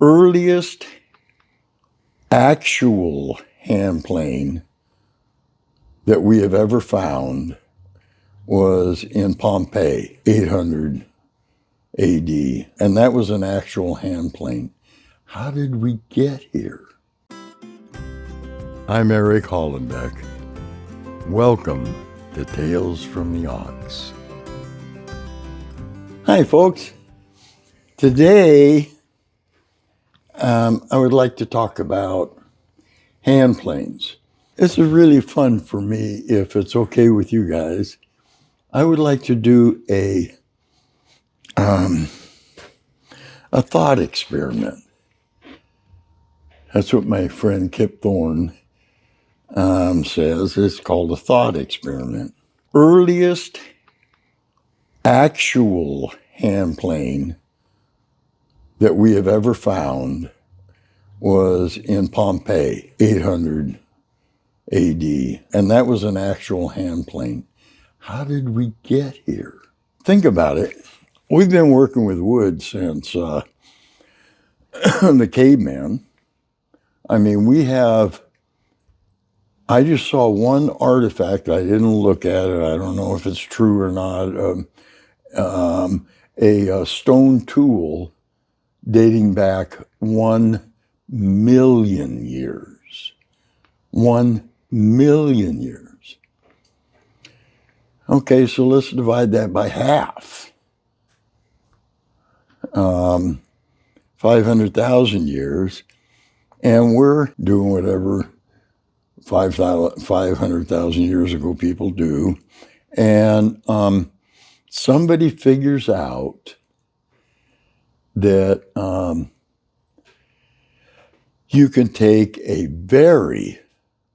earliest actual hand plane that we have ever found was in Pompeii, 800 AD, and that was an actual hand plane. How did we get here? I'm Eric Hollenbeck. Welcome to Tales from the Ox. Hi, folks. Today, I would like to talk about hand planes. This is really fun for me, if it's okay with you guys. I would like to do a thought experiment. That's what my friend Kip Thorne says. It's called a thought experiment. Earliest actual hand plane that we have ever found was in Pompeii, 800 AD, and that was an actual hand plane. How did we get here? Think about it. We've been working with wood since the caveman. I mean, I just saw one artifact. I didn't look at it. I don't know if it's true or not. A stone tool dating back 1 million years. 1 million years. Okay, so let's divide that by half. 500,000 years. And we're doing whatever 500,000 years ago people do. And somebody figures out that you can take a very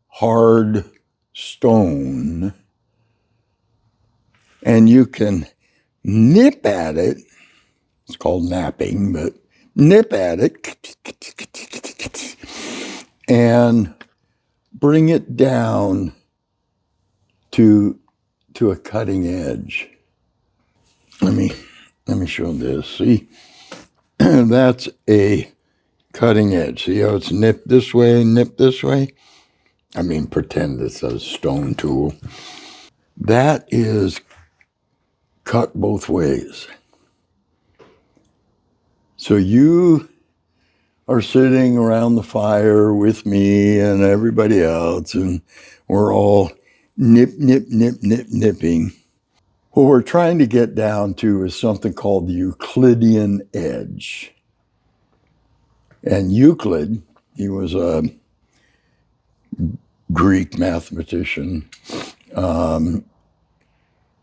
hard stone and you can nip at it. It's called napping, but nip at it and bring it down to a cutting edge. Let me show this. See, that's a cutting edge. See how it's nipped this way, nipped this way? I mean, pretend it's a stone tool. That is cut both ways. So you are sitting around the fire with me and everybody else, and we're all nipping. What we're trying to get down to is something called the Euclidean edge. And Euclid, he was a Greek mathematician,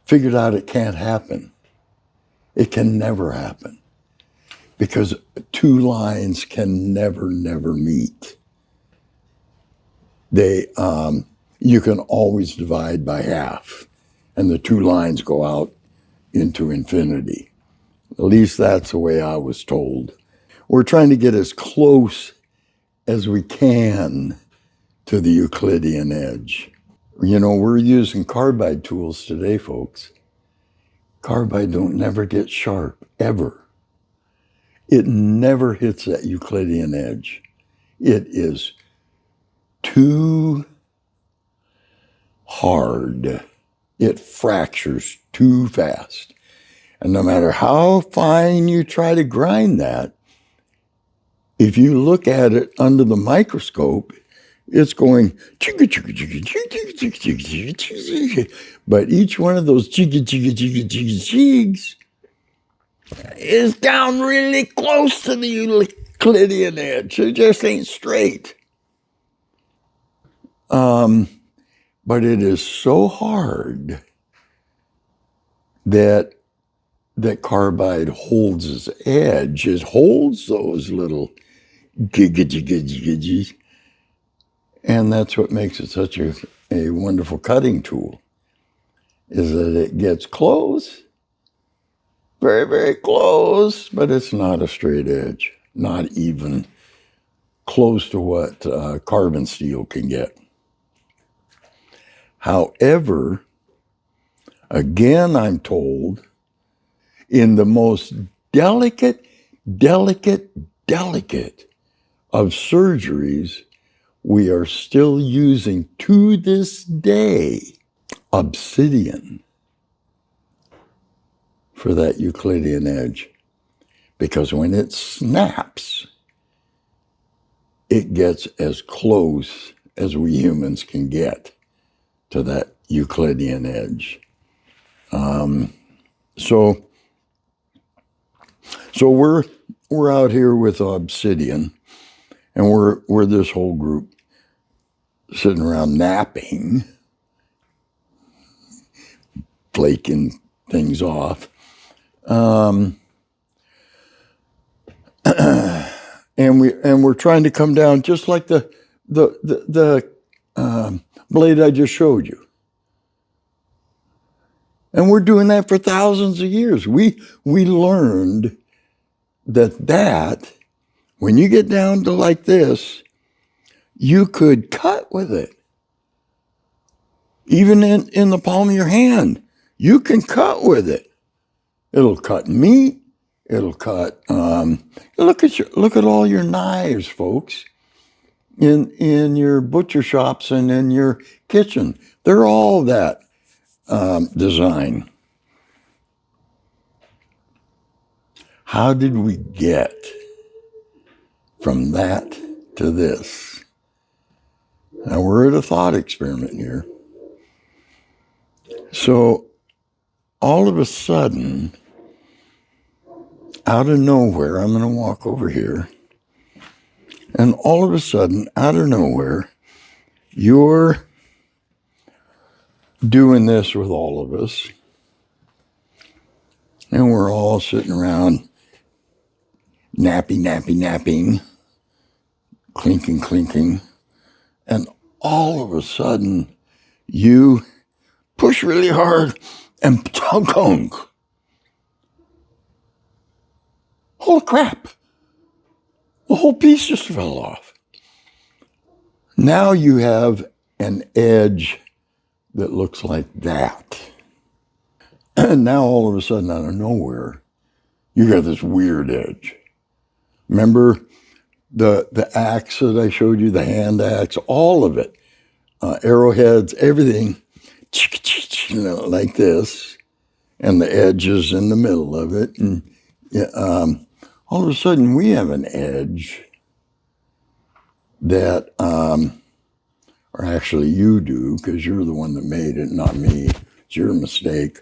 figured out it can't happen. It can never happen because two lines can never meet. You can always divide by half, and the two lines go out into infinity. At least that's the way I was told. We're trying to get as close as we can to the Euclidean edge. You know, we're using carbide tools today, folks. Carbide don't never get sharp, ever. It never hits that Euclidean edge. It is too hard. It fractures too fast. And no matter how fine you try to grind that, if you look at it under the microscope, it's going, but each one of those jigs is down really close to the Euclidean edge. It just ain't straight. But it is so hard that carbide holds its edge. It holds those little jiggies. And that's what makes it such a wonderful cutting tool, is that it gets close, very, very close, but it's not a straight edge, not even close to what carbon steel can get. However, again, I'm told, in the most delicate delicate of surgeries we are still using to this day. Obsidian for that Euclidean edge. Because when it snaps, it gets as close as we humans can get to that Euclidean edge. So we're out here with obsidian, and we're this whole group sitting around napping, flaking things off. And we're trying to come down just like the blade I just showed you. And we're doing that for thousands of years. We learned that when you get down to like this, you could cut with it. Even in the palm of your hand, you can cut with it. It'll cut meat. It'll cut. Look at all your knives, folks, in your butcher shops and in your kitchen. They're all that design. How did we get from that to this? Now we're at a thought experiment here. So all of a sudden, out of nowhere, I'm going to walk over here, and all of a sudden, out of nowhere, you're doing this with all of us, and we're all sitting around napping, clinking, and all of a sudden, you push really hard and tunk. Holy crap! The whole piece just fell off. Now you have an edge that looks like that. And now all of a sudden, out of nowhere, you got this weird edge. Remember the axe that I showed you, the hand axe, all of it, arrowheads, everything, like this, and the edges in the middle of it. And all of a sudden, we have an edge that, or actually you do, because you're the one that made it, not me. It's your mistake.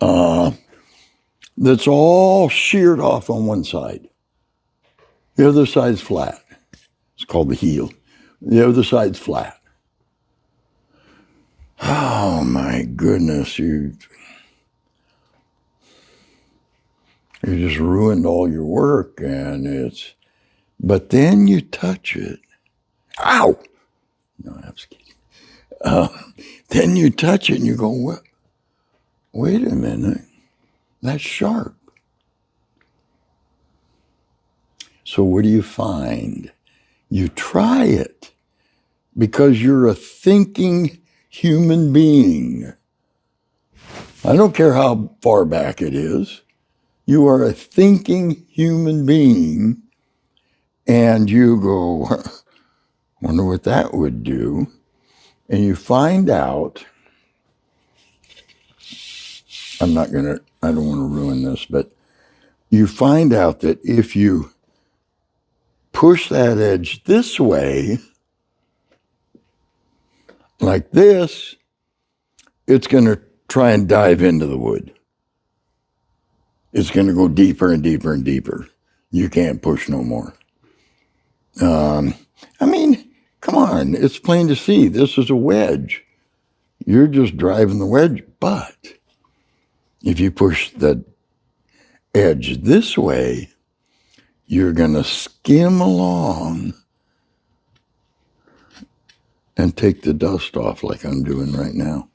That's all sheared off on one side. The other side's flat. It's called the heel. The other side's flat. Oh my goodness, you just ruined all your work, and but then you touch it. Ow! No, I was kidding. Then you touch it and you go, what? Wait a minute, that's sharp. So what do you find? You try it because you're a thinking human being. I don't care how far back it is. You are a thinking human being, and you go, wonder what that would do. And you find out, I don't want to ruin this, but you find out that if you push that edge this way, like this, it's going to try and dive into the wood. It's going to go deeper and deeper and deeper. You can't push no more. I mean, come on, it's plain to see. This is a wedge. You're just driving the wedge. But if you push the edge this way, you're going to skim along and take the dust off like I'm doing right now.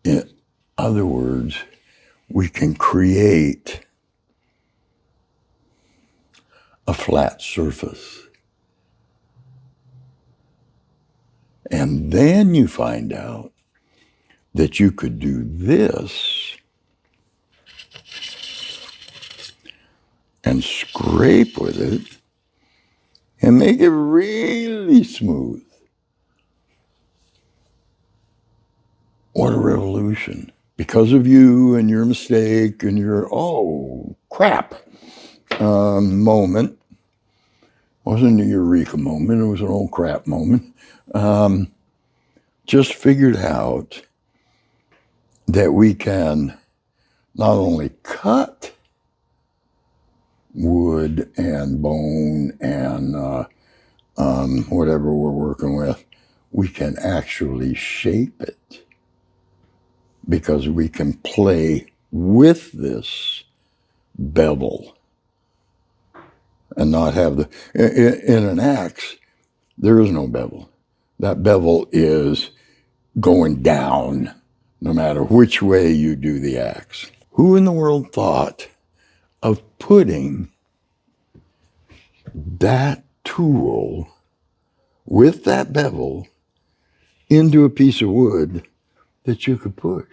In other words, we can create a flat surface. And then you find out that you could do this and scrape with it and make it really smooth. What a revolution. Because of you and your mistake and your, oh, crap moment. Wasn't a eureka moment, it was an old crap moment. Just figured out that we can not only cut wood and bone and whatever we're working with, we can actually shape it because we can play with this bevel and not have the, in an axe, there is no bevel. That bevel is going down no matter which way you do the axe. Who in the world thought of putting that tool with that bevel into a piece of wood that you could push?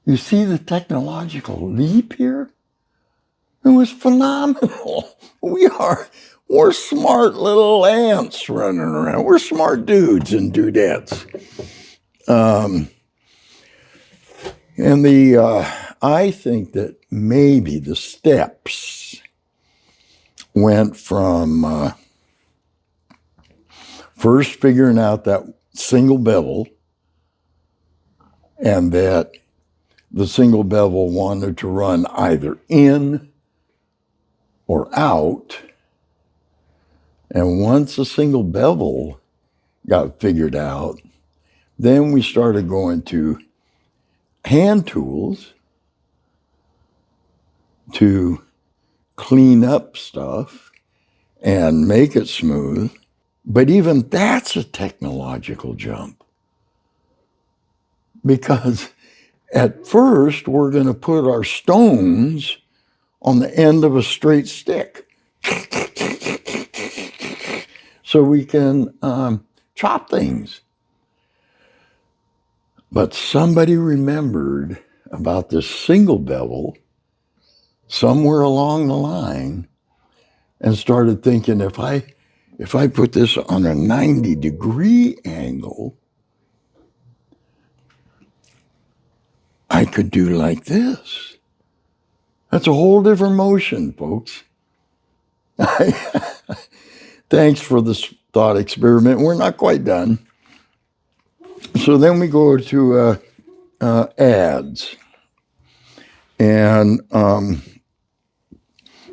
You see the technological leap here? It was phenomenal. We're smart little ants running around. We're smart dudes and dudettes. And I think that maybe the steps went from first figuring out that single bevel and that the single bevel wanted to run either in or out. And once a single bevel got figured out, then we started going to hand tools to clean up stuff and make it smooth. But even that's a technological jump. Because at first, we're going to put our stones on the end of a straight stick so we can chop things. But somebody remembered about this single bevel somewhere along the line and started thinking, if I put this on a 90-degree angle, I could do like this. That's a whole different motion, folks. Thanks for this thought experiment. We're not quite done. So then we go to adze. And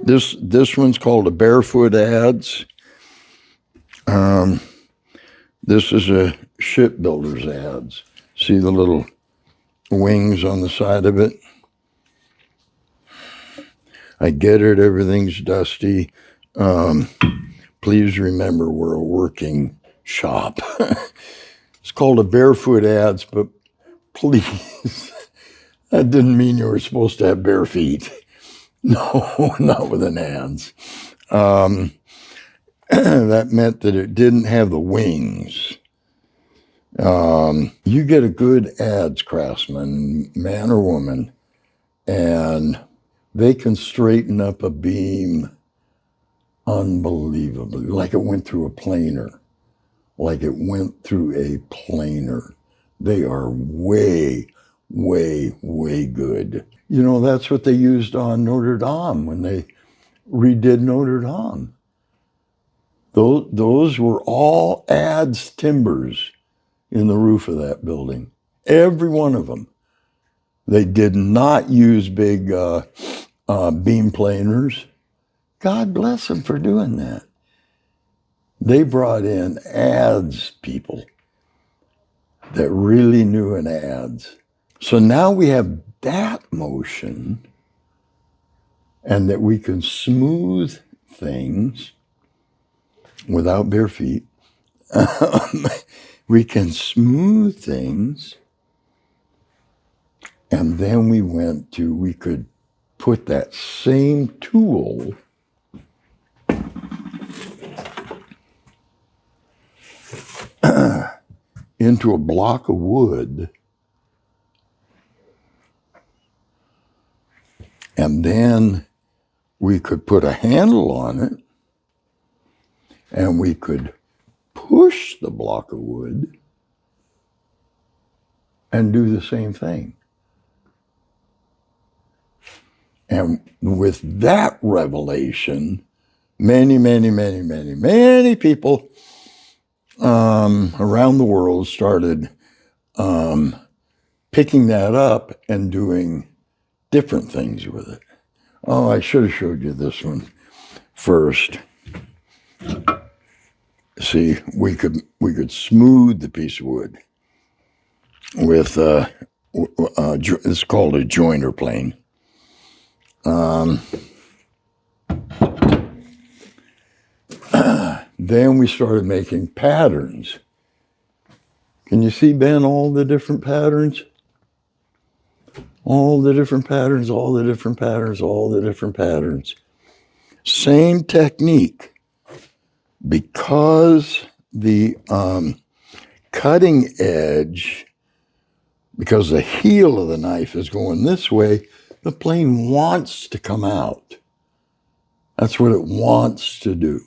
this one's called a barefoot adze. This is a shipbuilder's adze. See the little wings on the side of it? I get it, everything's dusty. Please remember we're a working shop. It's called a barefoot adze, but please, that didn't mean you were supposed to have bare feet. No, not with an adze. That meant that it didn't have the wings. You get a good adze craftsman, man or woman, and they can straighten up a beam unbelievably, like it went through a planer. They are way, way, way good. You know, that's what they used on Notre Dame when they redid Notre Dame. Those were all adze timbers in the roof of that building. Every one of them. They did not use big beam planers. God bless them for doing that. They brought in adze people that really knew an adze. So now we have that motion and that we can smooth things without bare feet. We can smooth things. And then we could put that same tool into a block of wood And then we could put a handle on it, and we could push the block of wood and do the same thing. And with that revelation, many people around the world started picking that up and doing different things with it. Oh, I should have showed you this one first. See, we could smooth the piece of wood with it's called a joiner plane. Then we started making patterns. Can you see, Ben, all the different patterns? All the different patterns, all the different patterns, all the different patterns. Same technique. Because the cutting edge, because the heel of the knife is going this way, the plane wants to come out. That's what it wants to do.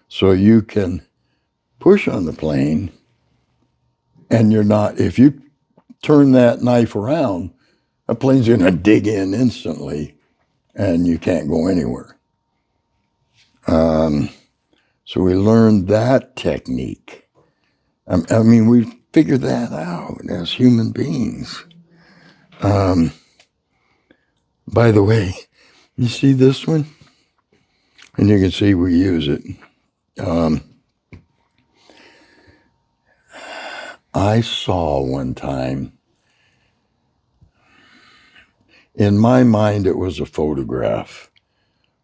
So you can push on the plane, and you're not, if you turn that knife around, the plane's going to dig in instantly, and you can't go anywhere. So we learned that technique. I mean, we figured that out as human beings. By the way, you see this one? And you can see we use it. I saw one time, in my mind, it was a photograph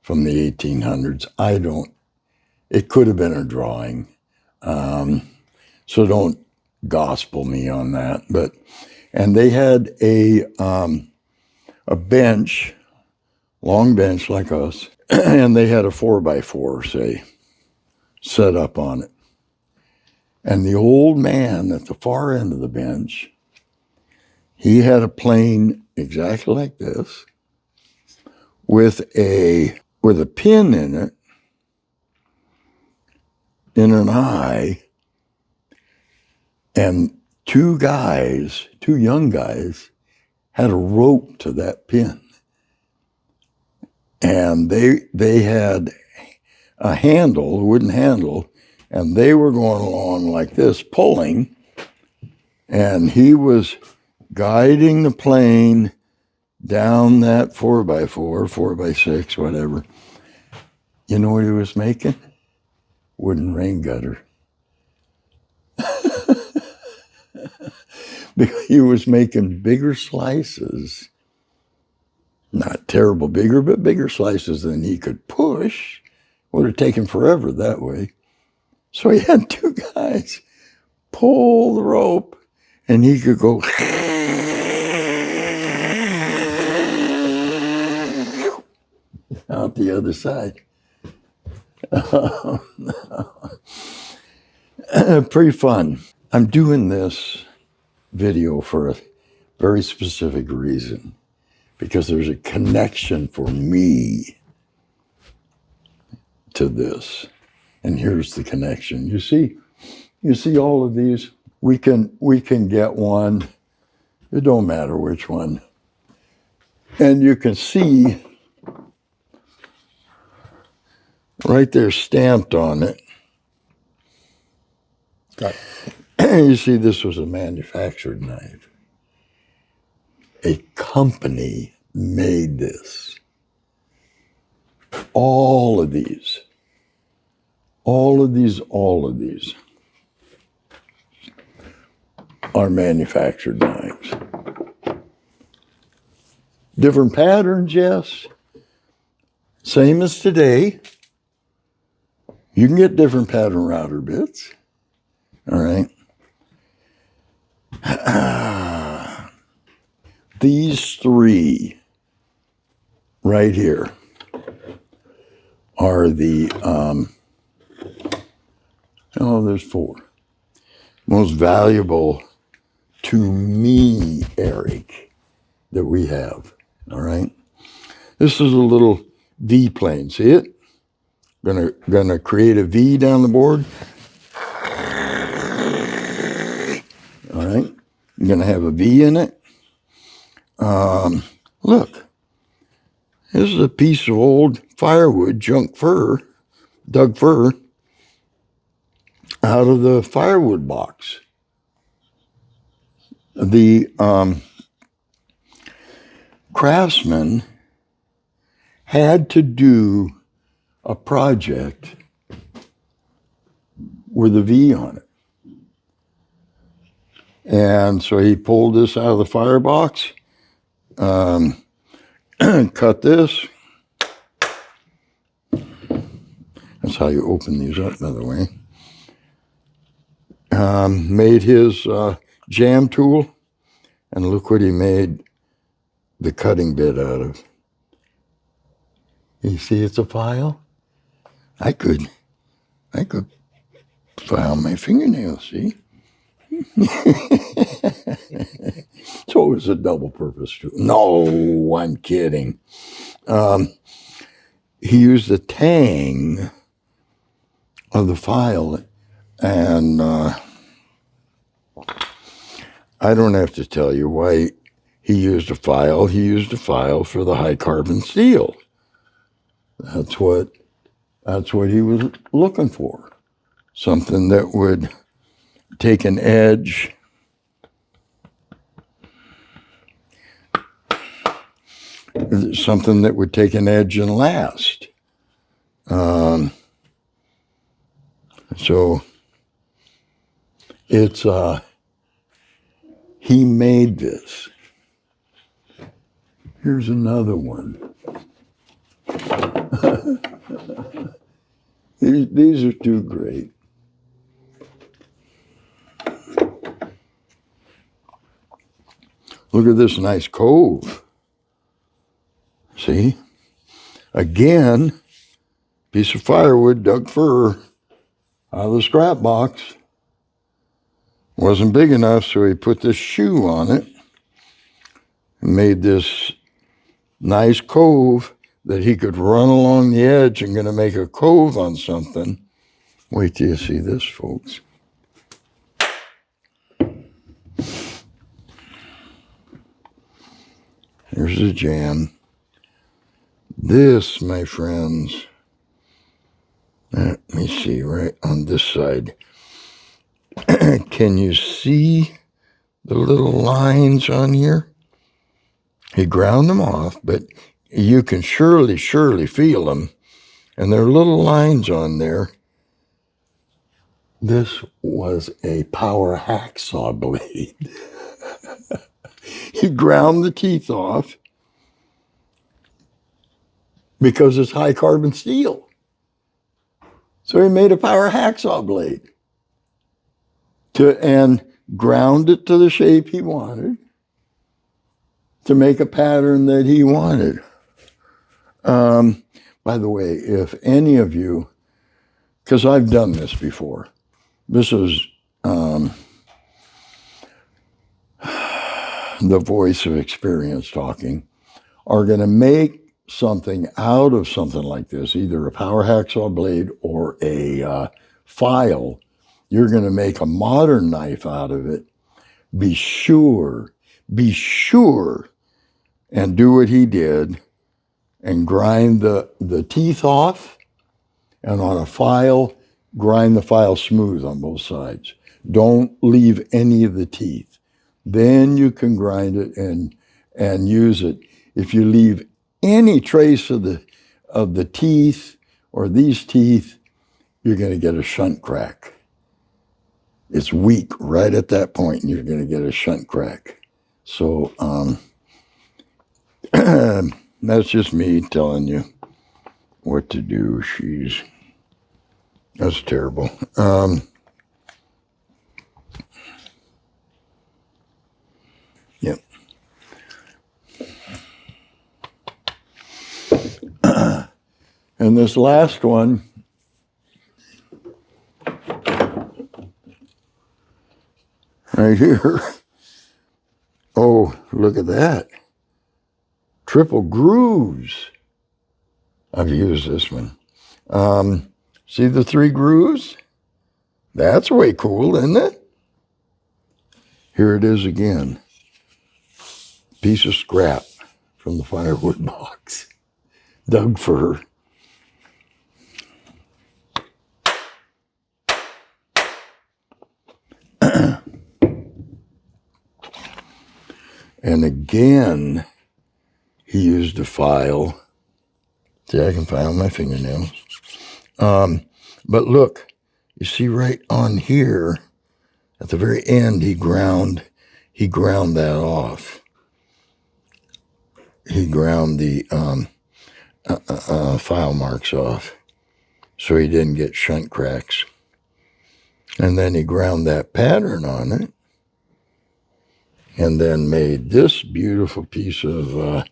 from the 1800s. It could have been a drawing. So don't gospel me on that. And they had a bench, long bench like us, and they had a 4x4, say, set up on it. And the old man at the far end of the bench, he had a plane exactly like this with a pin in it, in an eye, and two young guys, had a rope to that pin. And they had a handle, a wooden handle, and they were going along like this, pulling, and he was guiding the plane down that 4x4, 4x6, whatever. You know what he was making? Wooden rain gutter. He was making bigger slices, not terrible bigger, but bigger slices than he could push. Would have taken forever that way. So he had two guys pull the rope, and he could go out the other side. Pretty fun. I'm doing this video for a very specific reason, because there's a connection for me to this. And here's the connection. You see all of these? We can get one. It don't matter which one. And you can see right there stamped on it. Got it. You see, this was a manufactured knife. A company made this. All of these are manufactured knives. Different patterns, yes. Same as today. You can get different pattern router bits. All right. These three right here are the, there's four. Most valuable to me, Eric, that we have. All right. This is a little V plane. See it? Gonna create a V down the board. All right. You're gonna have a V in it. Look, this is a piece of old firewood, junk fir, dug fir, out of the firewood box. The craftsman had to do a project with a V on it. And so he pulled this out of the firebox, cut this. That's how you open these up, by the way. Made his jam tool, and look what he made the cutting bit out of. You see it's a file? I could file my fingernails, see? So it was a double purpose tool. No, I'm kidding. He used the tang of the file, and I don't have to tell you why he used a file. He used a file for the high carbon steel. That's what he was looking for. Something that would take an edge. Something that would take an edge and last. So it's he made this. Here's another one. These are too great. Look at this nice cove. See? Again, piece of firewood, dug fir, out of the scrap box. Wasn't big enough, so he put this shoe on it. Made this nice cove that he could run along the edge and gonna make a cove on something. Wait till you see this, folks. Here's the jam. This, my friends, let me see, right on this side. Can you see the little lines on here? He ground them off, but you can surely feel them. And there are little lines on there. This was a power hacksaw blade. He ground the teeth off because it's high carbon steel. So he made a power hacksaw blade and ground it to the shape he wanted to make a pattern that he wanted. By the way, if any of you, because I've done this before, this is the voice of experience talking, are going to make something out of something like this, either a power hacksaw blade or a file. You're going to make a modern knife out of it. Be sure, and do what he did and grind the teeth off, and on a file, grind the file smooth on both sides. Don't leave any of the teeth. Then you can grind it and use it. If you leave any trace of the teeth or these teeth, you're going to get a shunt crack. It's weak right at that point, and you're going to get a shunt crack. So that's just me telling you what to do. That's terrible. Yep. And this last one, right here. Oh, look at that. triple grooves. I've used this one. See the 3 grooves? That's way cool, isn't it? Here it is again. Piece of scrap from the firewood box. Doug fir. And again, he used a file. See, I can file my fingernails. But look, you see right on here, at the very end, he ground that off. He ground the file marks off, so he didn't get shunt cracks. And then he ground that pattern on it, and then made this beautiful piece of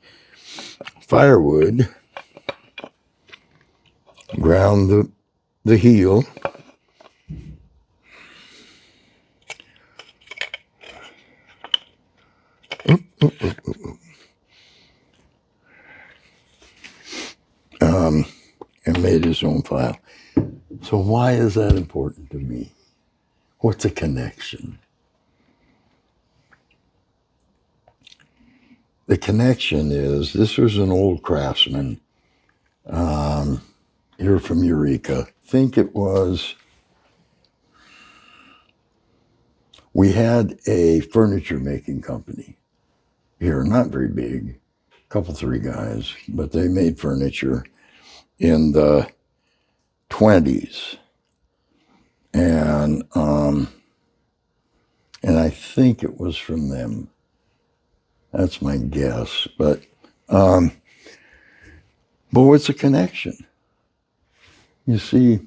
firewood, ground the heel, and made his own file. So why is that important to me? What's a connection? The connection is, this was an old craftsman here from Eureka. I think it was, we had a furniture making company here, not very big, a couple, 3 guys, but they made furniture in the 20s. And I think it was from them. That's my guess. But what's a connection? You see,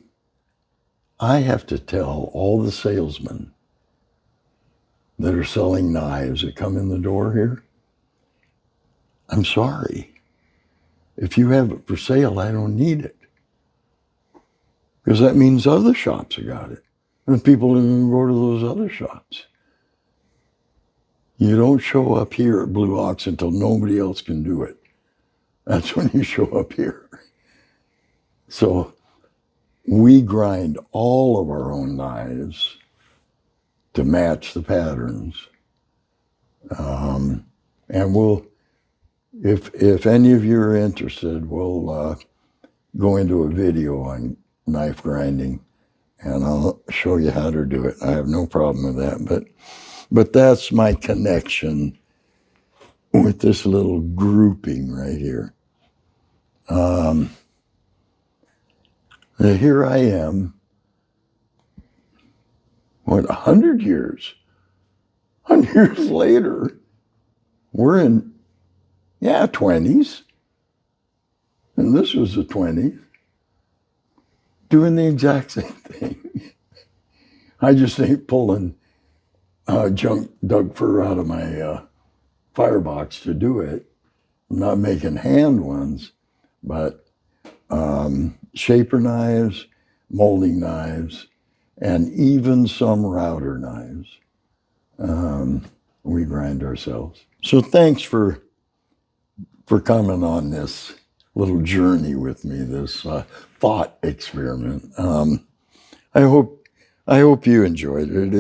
I have to tell all the salesmen that are selling knives that come in the door here, I'm sorry. If you have it for sale, I don't need it. Because that means other shops have got it. And people are going to go to those other shops. You don't show up here at Blue Ox until nobody else can do it. That's when you show up here. So we grind all of our own knives to match the patterns. And we'll, if any of you are interested, we'll go into a video on knife grinding, and I'll show you how to do it. I have no problem with that, but that's my connection with this little grouping right here. Here I am, 100 years? 100 years later, we're in, 20s. And this was the 20s, doing the exact same thing. I just ain't pulling junk Doug fir out of my firebox to do it. I'm not making hand ones, but shaper knives, molding knives, and even some router knives. We grind ourselves. So thanks for coming on this little journey with me, this thought experiment. I hope you enjoyed it.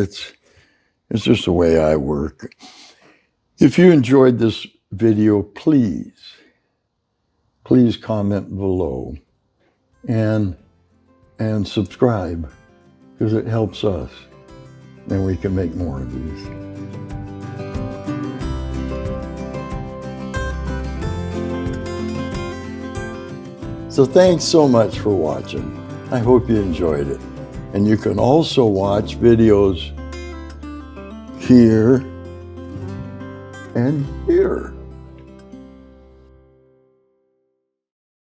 It's just the way I work. If you enjoyed this video, please comment below and subscribe, because it helps us, and we can make more of these. So thanks so much for watching. I hope you enjoyed it. And you can also watch videos here and here.